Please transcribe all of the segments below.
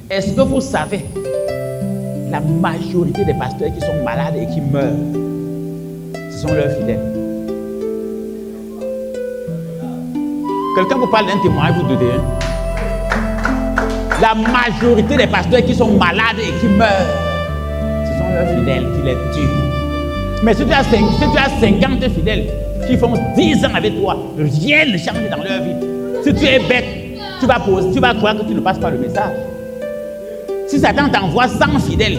Est-ce que vous savez, la majorité des pasteurs qui sont malades et qui meurent, ce sont leurs fidèles. Quelqu'un vous parle d'un témoin, vous doutez. La majorité des pasteurs qui sont malades et qui meurent, ce sont leurs fidèles qui les tuent. Mais si tu as 50 fidèles qui font 10 ans avec toi, rien ne change dans leur vie. Si tu es bête, tu vas croire que tu ne passes pas le message. Si Satan t'envoie 100 fidèles,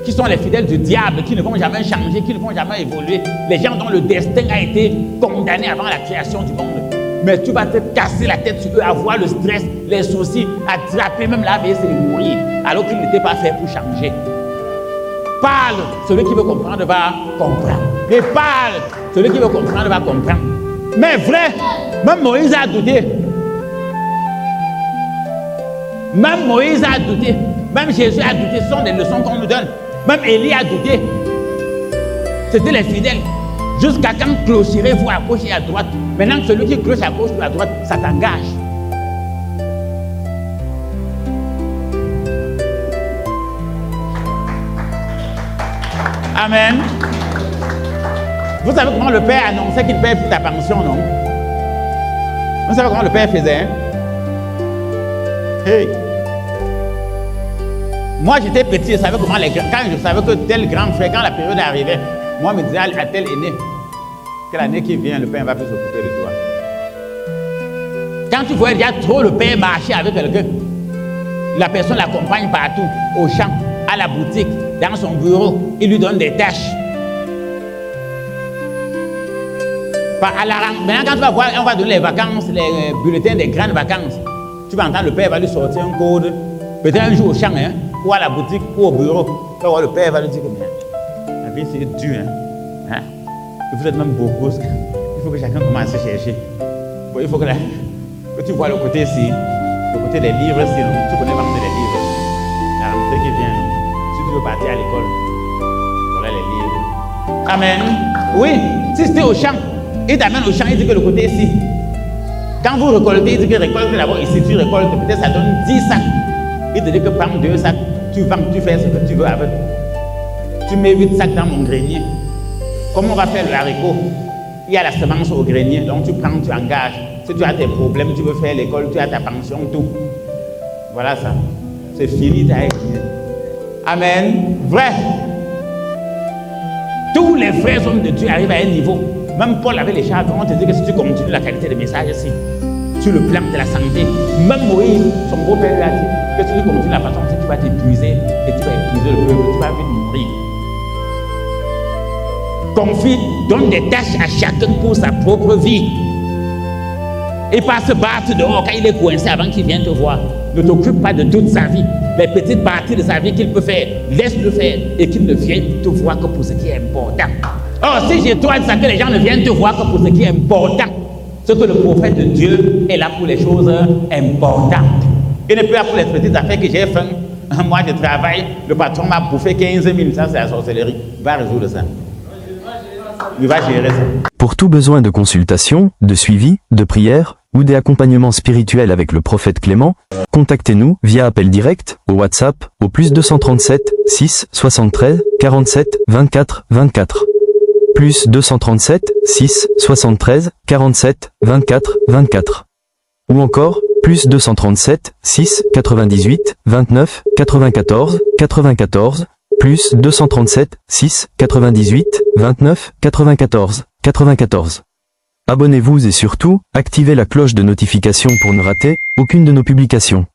qui sont les fidèles du diable, qui ne vont jamais changer, qui ne vont jamais évoluer, les gens dont le destin a été condamné avant la création du monde, mais tu vas te casser la tête sur eux, avoir le stress, les soucis, attraper même la AVC et mourir, alors qu'ils n'étaient pas faits pour changer. Parle, celui qui veut comprendre va comprendre. Et parle, celui qui veut comprendre va comprendre. Mais vrai, même Moïse a douté. Même Moïse a douté. Même Jésus a douté. Ce sont des leçons qu'on nous donne. Même Élie a douté. C'était les fidèles. Jusqu'à quand clocherez-vous à gauche et à droite? Maintenant que celui qui cloche à gauche ou à droite, ça t'engage. Amen. Vous savez comment le Père annonçait qu'il paye pour ta pension, non? Vous savez comment le Père faisait? Hein? Hey! Moi, j'étais petit, je savais comment quand je savais que tel grand frère, quand la période arrivait, moi, je me disais à tel aîné, que l'année qui vient, le Père va plus s'occuper de toi. Quand tu voyais déjà trop le Père marcher avec quelqu'un, la personne l'accompagne partout, au champ, à la boutique, dans son bureau, il lui donne des tâches. Maintenant, quand tu vas voir, on va donner les vacances, les bulletins des grandes vacances, tu vas entendre le Père va lui sortir un code, peut-être un jour au champ, hein, ou à la boutique, ou au bureau. Tu vas voir, le Père va lui dire que la vie c'est dur. Hein. Vous êtes même beaucoup. Il faut que chacun commence à chercher. Bon, il faut que tu vois le côté ici, le côté des livres ici. Tu connais vraiment les livres. La rentrée qui vient. Si tu veux partir à l'école, voilà les livres. Amen. Oui, si c'était au champ, il t'amène au champ, il dit que le côté ici. Quand vous récoltez, il dit que récolte d'abord ici, tu récoltes, peut-être ça donne 10 sacs. Il te dit que prends 2 sacs, tu vends, tu fais ce que tu veux avec. Tu mets 8 sacs dans mon grenier. Comment on va faire le haricot? Il y a la semence au grenier, donc tu prends, tu engages. Si tu as des problèmes, tu veux faire l'école, tu as ta pension, tout. Voilà ça. C'est fini, tu as écrit. Amen. Vrai. Tous les vrais hommes de Dieu arrivent à un niveau. Même Paul avait les charges, on te dit que si tu continues la qualité des messages ici, sur le plan de la santé, même Moïse, son beau-père lui a dit que si tu continues la façon, tu vas t'épuiser et tu vas épuiser le peuple, tu vas vite mourir. Confie, donne des tâches à chacun pour sa propre vie. Et pas se battre dehors quand il est coincé avant qu'il vienne te voir. Ne t'occupe pas de toute sa vie. Les petites parties de sa vie qu'il peut faire, laisse-le faire et qu'il ne vienne te voir que pour ce qui est important. Or, si j'ai toi ça que les gens ne viennent te voir que pour ce qui est important, c'est que le prophète de Dieu est là pour les choses importantes. Il n'est plus là pour les petites affaires que j'ai faim. Moi, je travaille, le patron m'a bouffé 15 000, ça c'est la sorcellerie. Va résoudre ça. Il va gérer ça. Pour tout besoin de consultation, de suivi, de prière ou d'accompagnement spirituel avec le prophète Clément, contactez-nous via appel direct au WhatsApp au +237 6 73 47 24 24. +237 6 73 47 24 24. Ou encore +237 6 98 29 94 94. +237 6 98 29 94 94. Abonnez-vous et surtout, activez la cloche de notification pour ne rater aucune de nos publications.